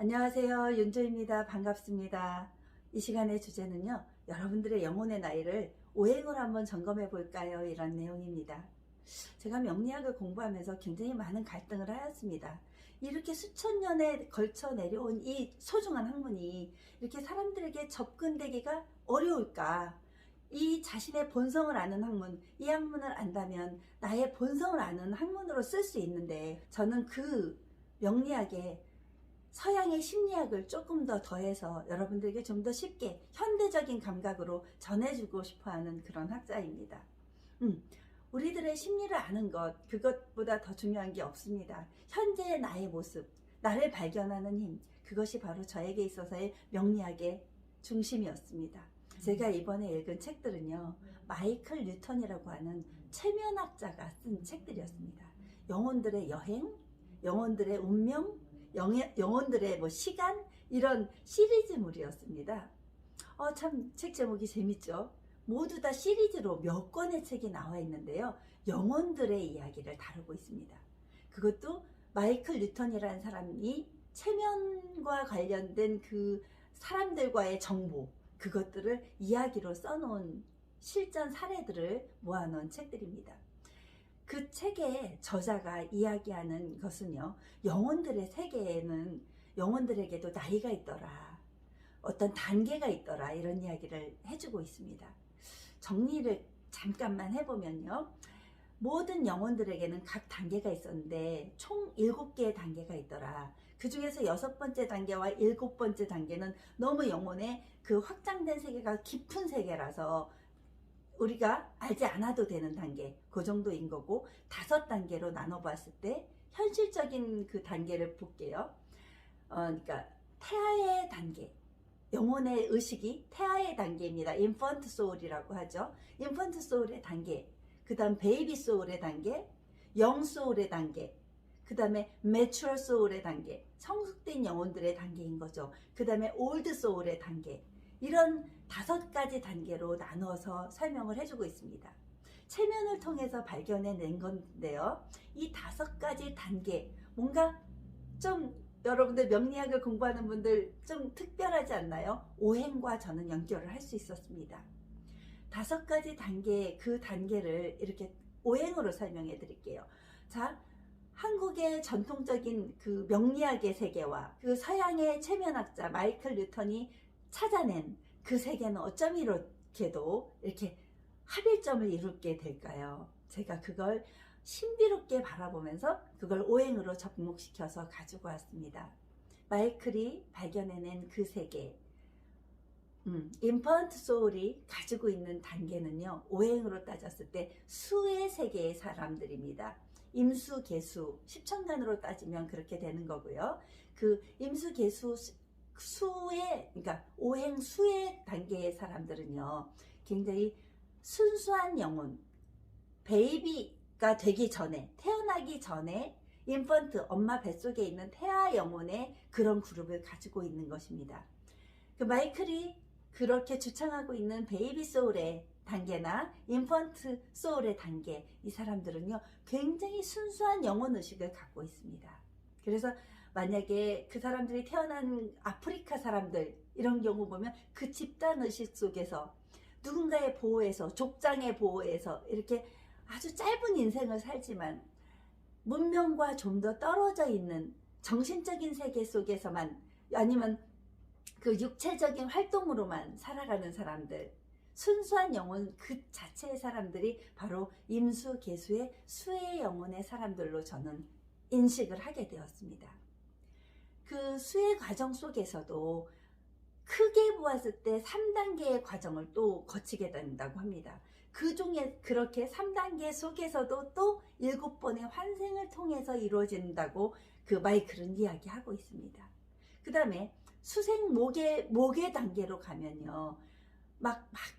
안녕하세요. 윤조입니다. 반갑습니다. 이 시간의 주제는요, 여러분들의 영혼의 나이를 오행으로 한번 점검해 볼까요? 이런 내용입니다. 제가 명리학을 공부하면서 굉장히 많은 갈등을 하였습니다. 이렇게 수천 년에 걸쳐 내려온 이 소중한 학문이 이렇게 사람들에게 접근되기가 어려울까? 이 자신의 본성을 아는 학문, 이 학문을 안다면 나의 본성을 아는 학문으로 쓸 수 있는데, 저는 그 명리학에 서양의 심리학을 조금 더 더해서 여러분들에게 좀 더 쉽게 현대적인 감각으로 전해주고 싶어하는 그런 학자입니다. 우리들의 심리를 아는 것, 그것보다 더 중요한 게 없습니다. 현재의 나의 모습, 나를 발견하는 힘, 그것이 바로 저에게 있어서의 명리학의 중심이었습니다. 제가 이번에 읽은 책들은요, 마이클 뉴턴이라고 하는 최면학자가 쓴 책들이었습니다. 영혼들의 여행, 영혼들의 운명, 영혼들의 시간, 이런 시리즈물이었습니다. 참 책 제목이 재밌죠. 모두 다 시리즈로 몇 권의 책이 나와 있는데요, 영혼들의 이야기를 다루고 있습니다. 그것도 마이클 뉴턴이라는 사람이 체면과 관련된 그 사람들과의 정보, 그것들을 이야기로 써놓은 실전 사례들을 모아놓은 책들입니다. 그 책의 저자가 이야기하는 것은요, 영혼들의 세계에는 영혼들에게도 나이가 있더라, 어떤 단계가 있더라, 이런 이야기를 해주고 있습니다. 정리를 잠깐만 해보면요, 모든 영혼들에게는 각 단계가 있었는데 총 7개의 단계가 있더라. 그 중에서 6번째 단계와 7번째 단계는 너무 영혼의 그 확장된 세계가 깊은 세계라서 우리가 알지 않아도 되는 단계, 그 정도인 거고, 5단계로 나눠봤을 때 현실적인 그 단계를 볼게요. 그러니까 태아의 단계, 영혼의 의식이 태아의 단계입니다. 인펀트 소울이라고 하죠. 인펀트 소울의 단계, 그 다음 베이비 소울의 단계, 영 소울의 단계, 그 다음에 매추얼 소울의 단계, 성숙된 영혼들의 단계인 거죠. 그 다음에 올드 소울의 단계, 이런 5가지 단계로 나눠서 설명을 해주고 있습니다. 체면을 통해서 발견해낸 건데요, 이 5가지 단계, 뭔가 좀 여러분들 명리학을 공부하는 분들 좀 특별하지 않나요? 오행과 저는 연결을 할 수 있었습니다. 5가지 단계, 그 단계를 이렇게 오행으로 설명해 드릴게요. 자, 한국의 전통적인 그 명리학의 세계와 그 서양의 체면학자 마이클 뉴턴이 찾아낸 그 세계는 어쩜 이렇게도 이렇게 합일점을 이루게 될까요? 제가 그걸 신비롭게 바라보면서 그걸 오행으로 접목시켜서 가지고 왔습니다. 마이클이 발견해낸 그 세계, 인펀트 소울이 가지고 있는 단계는요, 오행으로 따졌을 때 수의 세계의 사람들입니다. 임수, 계수, 십천간으로 따지면 그렇게 되는 거고요. 그 임수, 계수, 수의, 그러니까 오행 수의 단계의 사람들은요, 굉장히 순수한 영혼, 베이비가 되기 전에, 태어나기 전에 인펀트, 엄마 뱃속에 있는 태아 영혼의 그런 그룹을 가지고 있는 것입니다. 그 마이클이 그렇게 주창하고 있는 베이비 소울의 단계나 인펀트 소울의 단계, 이 사람들은요, 굉장히 순수한 영혼 의식을 갖고 있습니다. 그래서 만약에 그 사람들이 태어난 아프리카 사람들, 이런 경우 보면 그 집단 의식 속에서 누군가의 보호에서, 족장의 보호에서 이렇게 아주 짧은 인생을 살지만 문명과 좀 더 떨어져 있는 정신적인 세계 속에서만, 아니면 그 육체적인 활동으로만 살아가는 사람들, 순수한 영혼 그 자체의 사람들이 바로 임수, 계수의 수의 영혼의 사람들로 저는 인식을 하게 되었습니다. 그 수의 과정 속에서도 크게 보았을 때 3단계의 과정을 또 거치게 된다고 합니다. 그 중에 그렇게 3단계 속에서도 또 7번의 환생을 통해서 이루어진다고 그 마이클은 이야기하고 있습니다. 그 다음에 수생목의 단계로 가면요,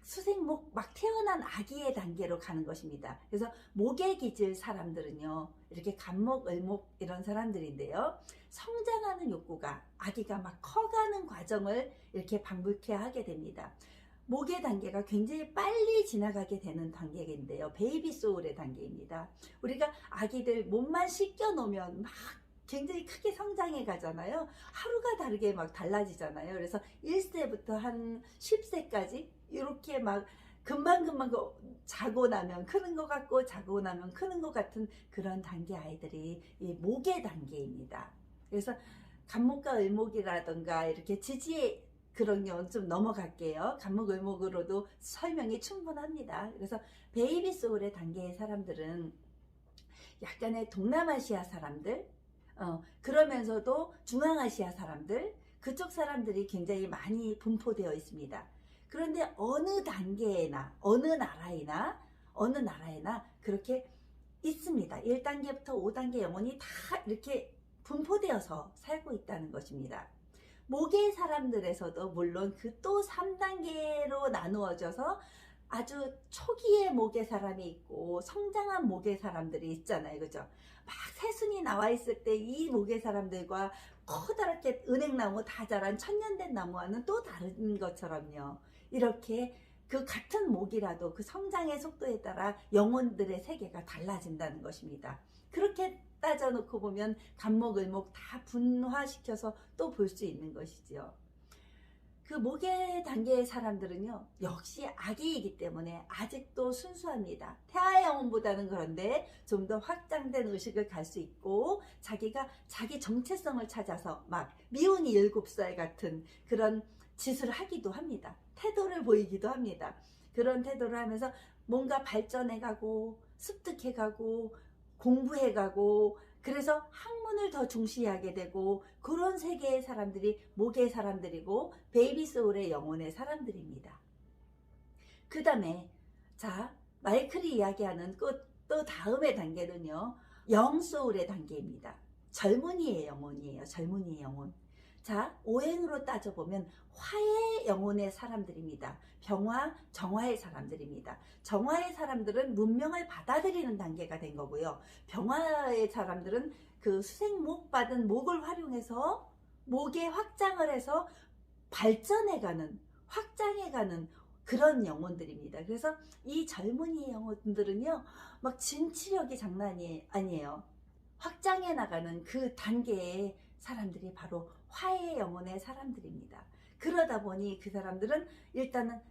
수생목, 태어난 아기의 단계로 가는 것입니다. 그래서 목에 기질 사람들은요, 이렇게 간목, 을목 이런 사람들인데요, 성장하는 욕구가, 아기가 커가는 과정을 이렇게 방불케 하게 됩니다. 목의 단계가 굉장히 빨리 지나가게 되는 단계인데요, 베이비 소울의 단계입니다. 우리가 아기들 몸만 씻겨 놓으면 막 굉장히 크게 성장해 가잖아요. 하루가 다르게 막 달라지잖아요. 그래서 1세부터 한 10세까지 이렇게 막 금방금방 자고 나면 크는 것 같고 자고 나면 크는 것 같은 그런 단계 아이들이 이 모계 단계입니다. 그래서 간목과 을목이라던가 이렇게 지지의 그런 경우는 좀 넘어갈게요. 간목 을목으로도 설명이 충분합니다. 그래서 베이비 소울의 단계의 사람들은 약간의 동남아시아 사람들, 그러면서도 중앙아시아 사람들, 그쪽 사람들이 굉장히 많이 분포되어 있습니다. 그런데 어느 단계나 어느 나라에나 그렇게 있습니다. 1단계부터 5단계 영혼이 다 이렇게 분포되어서 살고 있다는 것입니다. 모계 사람들에서도 물론 그 또 3단계로 나누어져서 아주 초기의 모계 사람이 있고 성장한 모계 사람들이 있잖아요. 그죠? 막 새순이 나와 있을 때 이 모계 사람들과 커다랗게 은행나무 다 자란 천년된 나무와는 또 다른 것처럼요. 이렇게 그 같은 목이라도 그 성장의 속도에 따라 영혼들의 세계가 달라진다는 것입니다. 그렇게 따져놓고 보면 간목, 을목 다 분화시켜서 또 볼 수 있는 것이지요. 그 모계 단계의 사람들은요, 역시 아기이기 때문에 아직도 순수합니다. 태아 영혼보다는 그런데 좀 더 확장된 의식을 갈 수 있고, 자기가 자기 정체성을 찾아서 막 미운이 7살 같은 그런 짓을 하기도 합니다. 태도를 보이기도 합니다. 그런 태도를 하면서 뭔가 발전해가고, 습득해가고, 공부해가고, 그래서 학문을 더 중시하게 되고 그런 세계의 사람들이 모계의 사람들이고 베이비 소울의 영혼의 사람들입니다. 그 다음에 자 마이클이 이야기하는 또 다음의 단계는요, 영 소울의 단계입니다. 젊은이의 영혼이에요. 젊은이의 영혼. 자, 오행으로 따져보면 화의 영혼의 사람들입니다. 병화, 정화의 사람들입니다. 정화의 사람들은 문명을 받아들이는 단계가 된 거고요. 병화의 사람들은 그 수생목 받은 목을 활용해서 목의 확장을 해서 발전해가는, 확장해가는 그런 영혼들입니다. 그래서 이 젊은이의 영혼들은요, 막 진취력이 장난이 아니에요. 확장해 나가는 그 단계의 사람들이 바로 화의 영혼의 사람들입니다. 그러다 보니 그 사람들은 일단은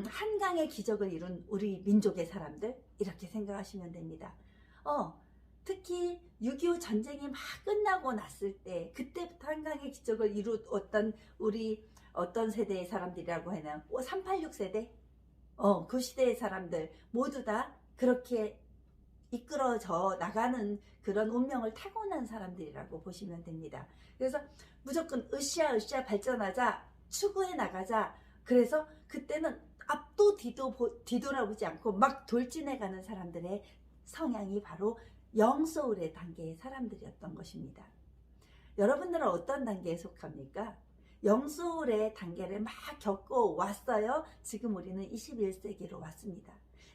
한강의 기적을 이룬 우리 민족의 사람들, 이렇게 생각하시면 됩니다. 특히 6.25 전쟁이 막 끝나고 났을 때 그때부터 한강의 기적을 이루었던 우리 어떤 세대의 사람들이라고 해나 386 세대? 그 시대의 사람들 모두 다 그렇게 이끌어져 나가는 그런 운명을 타고난 사람들이라고 보시면 됩니다. 그래서 무조건 으쌰 발전하자, 추구해 나가자. 그래서 그때는 앞도 뒤도 뒤돌아보지 않고 막 돌진해 가는 사람들의 성향이 바로 영소울의 단계의 사람들이었던 것입니다. 여러분들은 어떤 단계에 속합니까? 영소울의 단계를 막 겪고 왔어요. 지금 우리는 21세기로 왔습니다.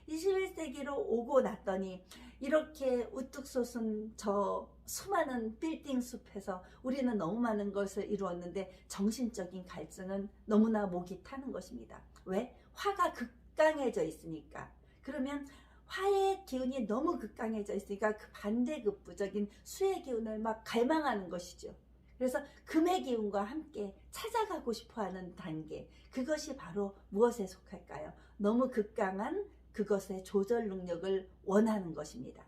21세기로 오고 났더니 이렇게 우뚝 솟은 저 수많은 빌딩 숲에서 우리는 너무 많은 것을 이루었는데 정신적인 갈증은 너무나 목이 타는 것입니다. 왜? 화가 극강해져 있으니까. 그러면 화의 기운이 너무 극강해져 있으니까 그 반대급부적인 수의 기운을 막 갈망하는 것이죠. 그래서 금의 기운과 함께 찾아가고 싶어하는 단계, 그것이 바로 무엇에 속할까요? 너무 극강한 그것의 조절 능력을 원하는 것입니다.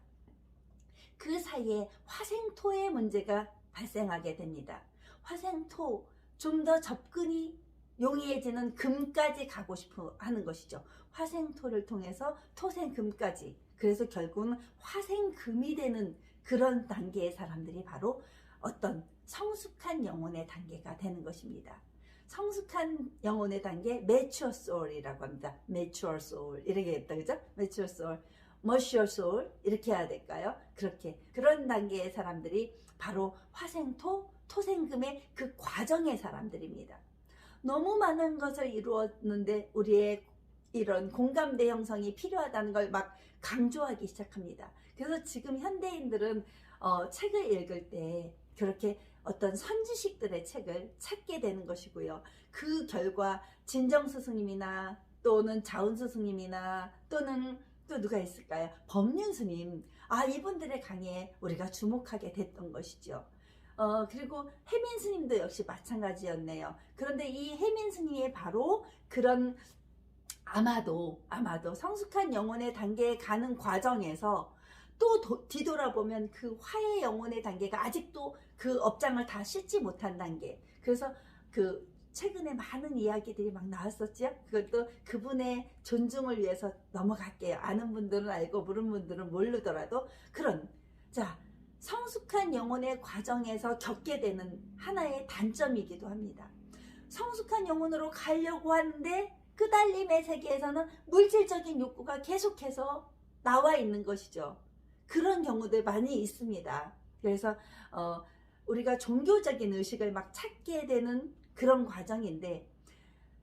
그 사이에 화생토의 문제가 발생하게 됩니다. 화생토, 좀 더 접근이 용이해지는 금까지 가고 싶어 하는 것이죠. 화생토를 통해서 토생금까지. 그래서 결국은 화생금이 되는 그런 단계의 사람들이 바로 어떤 성숙한 영혼의 단계가 되는 것입니다. 성숙한 영혼의 단계, mature soul이라고 합니다. mature soul 이렇게 했다, 그죠? mature soul, mature soul 이렇게 해야 될까요? 그렇게 그런 단계의 사람들이 바로 화생토, 토생금의 그 과정의 사람들입니다. 너무 많은 것을 이루었는데 우리의 이런 공감대 형성이 필요하다는 걸 막 강조하기 시작합니다. 그래서 지금 현대인들은 책을 읽을 때 그렇게 어떤 선지식들의 책을 찾게 되는 것이고요. 그 결과 진정 스승님이나 또는 자운 스승님이나 또는 또 누가 있을까요? 법륜 스님, 이분들의 강의에 우리가 주목하게 됐던 것이죠. 그리고 혜민 스님도 역시 마찬가지였네요. 그런데 이 혜민 스님이 바로 그런 아마도 성숙한 영혼의 단계에 가는 과정에서 또 뒤돌아보면 그 화해 영혼의 단계가 아직도 그 업장을 다 씻지 못한 단계. 그래서 그 최근에 많은 이야기들이 막 나왔었죠. 그것도 그분의 존중을 위해서 넘어갈게요. 아는 분들은 알고 모르는 분들은 모르더라도 자, 성숙한 영혼의 과정에서 겪게 되는 하나의 단점이기도 합니다. 성숙한 영혼으로 가려고 하는데 끄달림의 세계에서는 물질적인 욕구가 계속해서 나와 있는 것이죠. 그런 경우도 많이 있습니다. 그래서 우리가 종교적인 의식을 막 찾게 되는 그런 과정인데,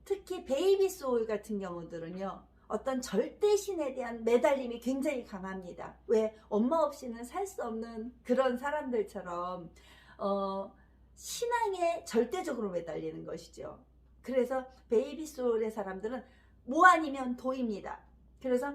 특히 베이비 소울 같은 경우들은요, 어떤 절대신에 대한 매달림이 굉장히 강합니다. 왜? 엄마 없이는 살 수 없는 그런 사람들처럼 신앙에 절대적으로 매달리는 것이죠. 그래서 베이비 소울의 사람들은 뭐 아니면 도입니다. 그래서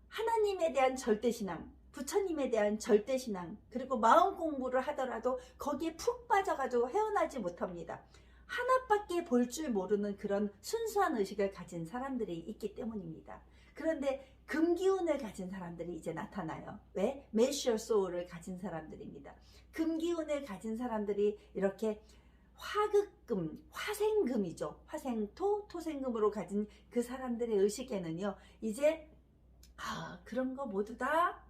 하나님에 대한 절대신앙, 부처님에 대한 절대신앙, 그리고 마음 공부를 하더라도 거기에 푹 빠져가지고 헤어나지 못합니다. 하나밖에 볼 줄 모르는 그런 순수한 의식을 가진 사람들이 있기 때문입니다. 그런데 금기운을 가진 사람들이 이제 나타나요. 왜? 메시어 소울을 가진 사람들입니다. 금기운을 가진 사람들이 이렇게 화극금, 화생금이죠. 화생토, 토생금으로 가진 그 사람들의 의식에는요, 이제 그런 거 모두 다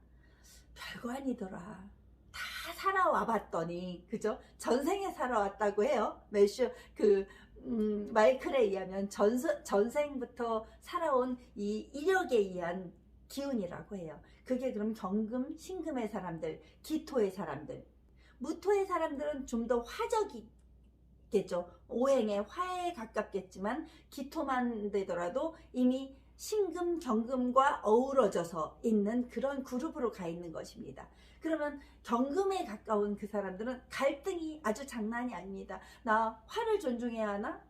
별거 아니더라. 다 살아와 봤더니, 그죠? 전생에 살아왔다고 해요. 마이클에 의하면 전생부터 살아온 이 이력에 의한 기운이라고 해요. 그게 그럼 경금, 신금의 사람들, 기토의 사람들. 무토의 사람들은 좀 더 화적이겠죠. 오행의 화에 가깝겠지만, 기토만 되더라도 이미 신금, 경금과 어우러져서 있는 그런 그룹으로 가 있는 것입니다. 그러면 경금에 가까운 그 사람들은 갈등이 아주 장난이 아닙니다. 나 화를 존중해야 하나?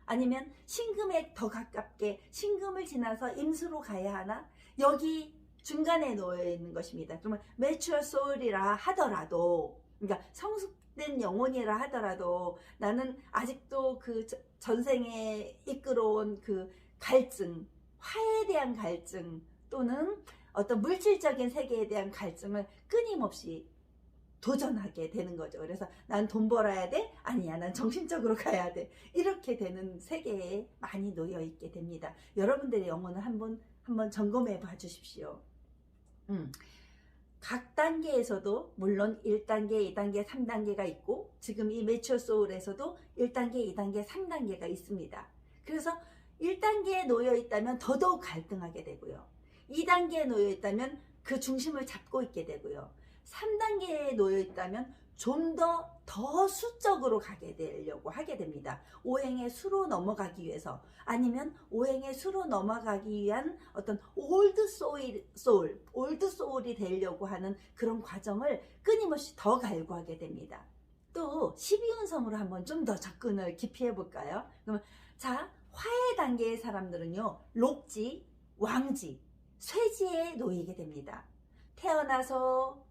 아니면 신금에 더 가깝게 신금을 지나서 임수로 가야 하나? 여기 중간에 놓여 있는 것입니다. 그러면 매추어 소울이라 하더라도, 그러니까 성숙된 영혼이라 하더라도 나는 아직도 그 전생에 이끌어온 그 갈증, 화에 대한 갈증 또는 어떤 물질적인 세계에 대한 갈증을 끊임없이 도전하게 되는 거죠. 그래서 난 돈 벌어야 돼? 아니야, 난 정신적으로 가야 돼. 이렇게 되는 세계에 많이 놓여 있게 됩니다. 여러분들의 영혼을 한번 점검해 봐 주십시오. 각 단계에서도 물론 1단계, 2단계, 3단계가 있고, 지금 이 매추어 소울에서도 1단계, 2단계, 3단계가 있습니다. 그래서 1단계에 놓여 있다면 더더욱 갈등하게 되고요. 2단계에 놓여 있다면 그 중심을 잡고 있게 되고요. 3단계에 놓여 있다면 좀 더 수적으로 가게 되려고 하게 됩니다. 오행의 수로 넘어가기 위해서, 아니면 오행의 수로 넘어가기 위한 어떤 올드 소울이 되려고 하는 그런 과정을 끊임없이 더 갈구하게 됩니다. 또 12운성으로 한번 좀 더 접근을 깊이 해볼까요? 그러면 자, 화해 단계의 사람들은요, 록지, 왕지, 쇠지에 놓이게 됩니다. 태어나서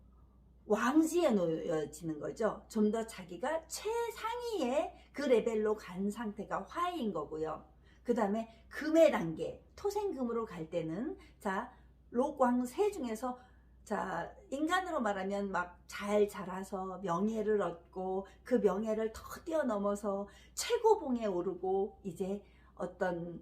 왕지에 놓여지는 거죠. 좀 더 자기가 최상위의 그 레벨로 간 상태가 화해인 거고요. 그 다음에 금의 단계, 토생금으로 갈 때는 자, 록왕세 중에서 자, 인간으로 말하면 막 잘 자라서 명예를 얻고 그 명예를 더 뛰어넘어서 최고봉에 오르고 이제 어떤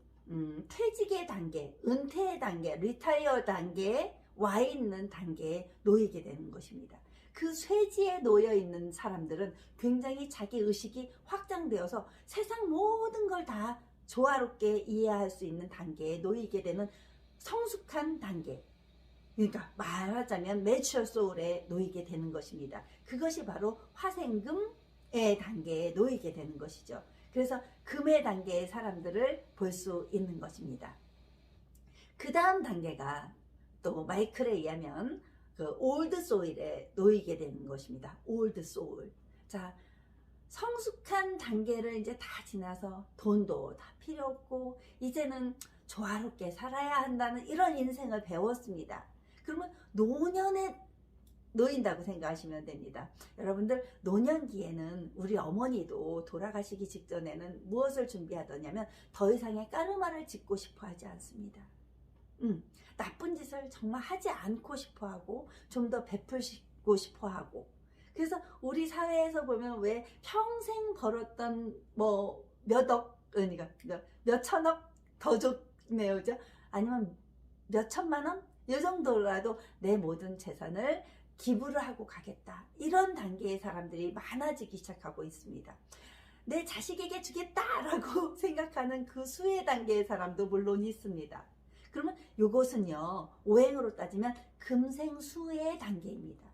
퇴직의 단계, 은퇴의 단계, 리타이어 단계에 와 있는 단계에 놓이게 되는 것입니다. 그 쇠지에 놓여 있는 사람들은 굉장히 자기 의식이 확장되어서 세상 모든 걸 다 조화롭게 이해할 수 있는 단계에 놓이게 되는 성숙한 단계, 그러니까 말하자면 매추어 소울에 놓이게 되는 것입니다. 그것이 바로 화생금의 단계에 놓이게 되는 것이죠. 그래서 금의 단계의 사람들을 볼 수 있는 것입니다. 그 다음 단계가 또 마이클에 의하면 그 올드 소울에 놓이게 되는 것입니다. 올드 소울. 자, 성숙한 단계를 이제 다 지나서 돈도 다 필요 없고 이제는 조화롭게 살아야 한다는 이런 인생을 배웠습니다. 그러면 노년의 놓인다고 생각하시면 됩니다. 여러분들 노년기에는 우리 어머니도 돌아가시기 직전에는 무엇을 준비하더냐면 더 이상의 까르마를 짓고 싶어 하지 않습니다. 나쁜 짓을 정말 하지 않고 싶어 하고 좀 더 베풀고 싶어 하고, 그래서 우리 사회에서 보면 왜 평생 벌었던 뭐 몇억, 그러니까 몇 천억 더 좋네요, 그죠? 아니면 몇 천만 원? 이 정도라도 내 모든 재산을 기부를 하고 가겠다, 이런 단계의 사람들이 많아지기 시작하고 있습니다. 내 자식에게 주겠다라고 생각하는 그 수혜 단계의 사람도 물론 있습니다. 그러면 이것은요, 오행으로 따지면 금생수의 단계입니다.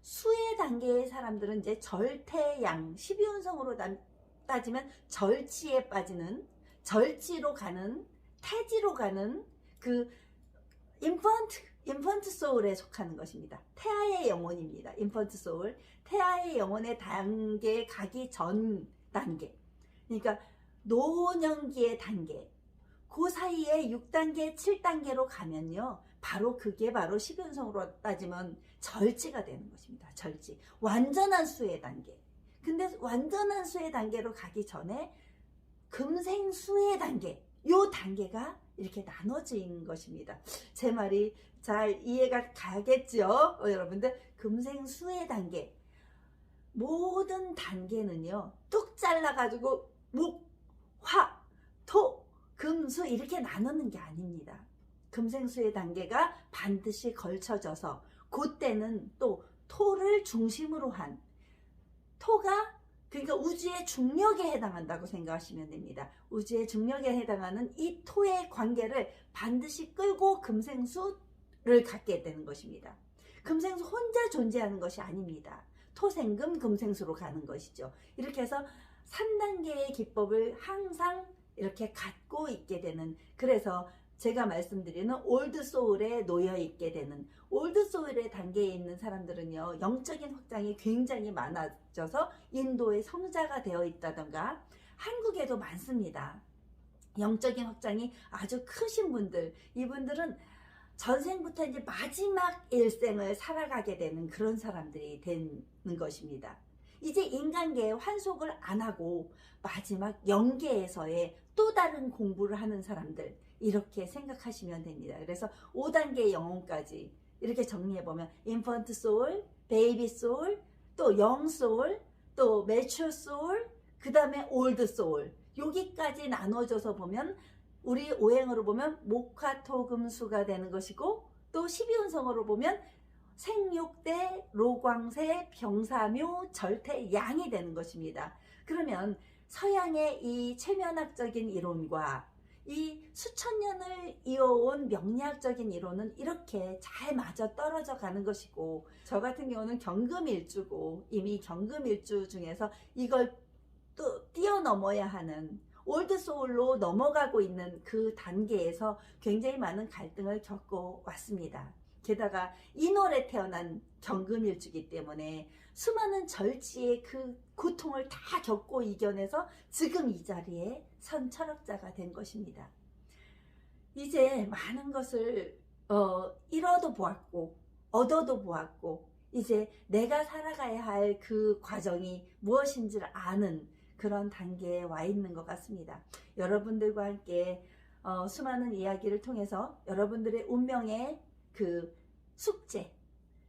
수의 단계의 사람들은 이제 절태양, 12운성으로 따지면 절지에 빠지는, 절지로 가는, 태지로 가는 그 인펀트 소울에 속하는 것입니다. 태아의 영혼입니다. 인펀트 소울, 태아의 영혼의 단계에 가기 전 단계, 그러니까 노년기의 단계, 그 사이에 6단계, 7단계로 가면요, 바로 그게 바로 12운성으로 따지면 절지가 되는 것입니다. 절지, 완전한 수의 단계. 근데 완전한 수의 단계로 가기 전에 금생수의 단계, 요 단계가 이렇게 나눠진 것입니다. 제 말이 잘 이해가 가겠죠? 여러분들, 금생수의 단계, 모든 단계는요 뚝 잘라가지고 목, 화, 토, 금수 이렇게 나누는 게 아닙니다. 금생수의 단계가 반드시 걸쳐져서 그때는 또 토를 중심으로 한, 토가 그러니까 우주의 중력에 해당한다고 생각하시면 됩니다. 우주의 중력에 해당하는 이 토의 관계를 반드시 끌고 금생수를 갖게 되는 것입니다. 금생수 혼자 존재하는 것이 아닙니다. 토생금 금생수로 가는 것이죠. 이렇게 해서 3단계의 기법을 항상 이렇게 갖고 있게 되는, 그래서 제가 말씀드리는 올드 소울에 놓여 있게 되는, 올드 소울의 단계에 있는 사람들은요 영적인 확장이 굉장히 많아져서 인도의 성자가 되어 있다던가, 한국에도 많습니다. 영적인 확장이 아주 크신 분들, 이분들은 전생부터 이제 마지막 일생을 살아가게 되는 그런 사람들이 되는 것입니다. 이제 인간계에 환속을 안 하고 마지막 영계에서의 또 다른 공부를 하는 사람들, 이렇게 생각하시면 됩니다. 그래서 5단계 영혼까지 이렇게 정리해보면 인펀트 소울, 베이비 소울, 또 영 소울, 또 매추어 소울, 그 다음에 올드 소울, 여기까지 나눠져서 보면 우리 오행으로 보면 목화토금수가 되는 것이고, 또 12운성으로 보면 생육대, 로광세, 병사묘, 절태, 양이 되는 것입니다. 그러면 서양의 이 최면학적인 이론과 이 수천 년을 이어온 명리학적인 이론은 이렇게 잘 맞아 떨어져 가는 것이고, 저 같은 경우는 경금일주고 이미 경금일주 중에서 이걸 또 뛰어넘어야 하는 올드 소울로 넘어가고 있는 그 단계에서 굉장히 많은 갈등을 겪고 왔습니다. 게다가 인월에 태어난 경금일주이기 때문에 수많은 절지의 그 고통을 다 겪고 이겨내서 지금 이 자리에 선 철학자가 된 것입니다. 이제 많은 것을 잃어도 보았고 얻어도 보았고, 이제 내가 살아가야 할 그 과정이 무엇인지를 아는 그런 단계에 와 있는 것 같습니다. 여러분들과 함께 수많은 이야기를 통해서 여러분들의 운명의 그 숙제,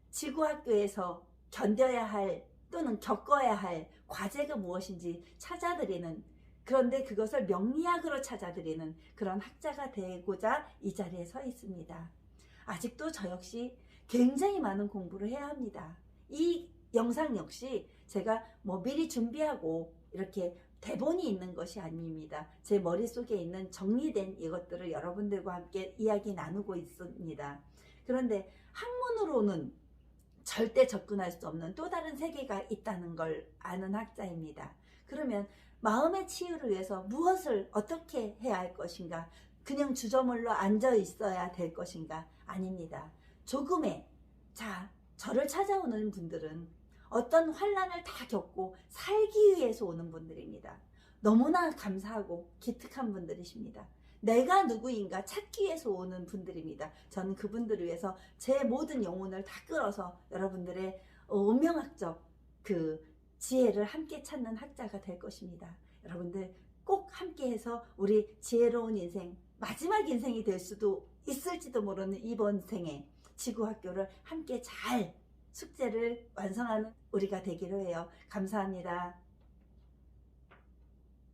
지구학교에서 견뎌야 할 또는 겪어야 할 과제가 무엇인지 찾아드리는, 그런데 그것을 명리학으로 찾아드리는 그런 학자가 되고자 이 자리에 서 있습니다. 아직도 저 역시 굉장히 많은 공부를 해야 합니다. 이 영상 역시 제가 뭐 미리 준비하고 이렇게 대본이 있는 것이 아닙니다. 제 머릿속에 있는 정리된 이것들을 여러분들과 함께 이야기 나누고 있습니다. 그런데 학문으로는 절대 접근할 수 없는 또 다른 세계가 있다는 걸 아는 학자입니다. 그러면 마음의 치유를 위해서 무엇을 어떻게 해야 할 것인가? 그냥 주저물러 앉아 있어야 될 것인가? 아닙니다. 조금의, 저를 찾아오는 분들은 어떤 환난을 다 겪고 살기 위해서 오는 분들입니다. 너무나 감사하고 기특한 분들이십니다. 내가 누구인가 찾기 위해서 오는 분들입니다. 저는 그분들을 위해서 제 모든 영혼을 다 끌어서 여러분들의 운명학적 그 지혜를 함께 찾는 학자가 될 것입니다. 여러분들 꼭 함께해서 우리 지혜로운 인생, 마지막 인생이 될 수도 있을지도 모르는 이번 생에 지구학교를 함께 잘 숙제를 완성하는 우리가 되기로 해요. 감사합니다.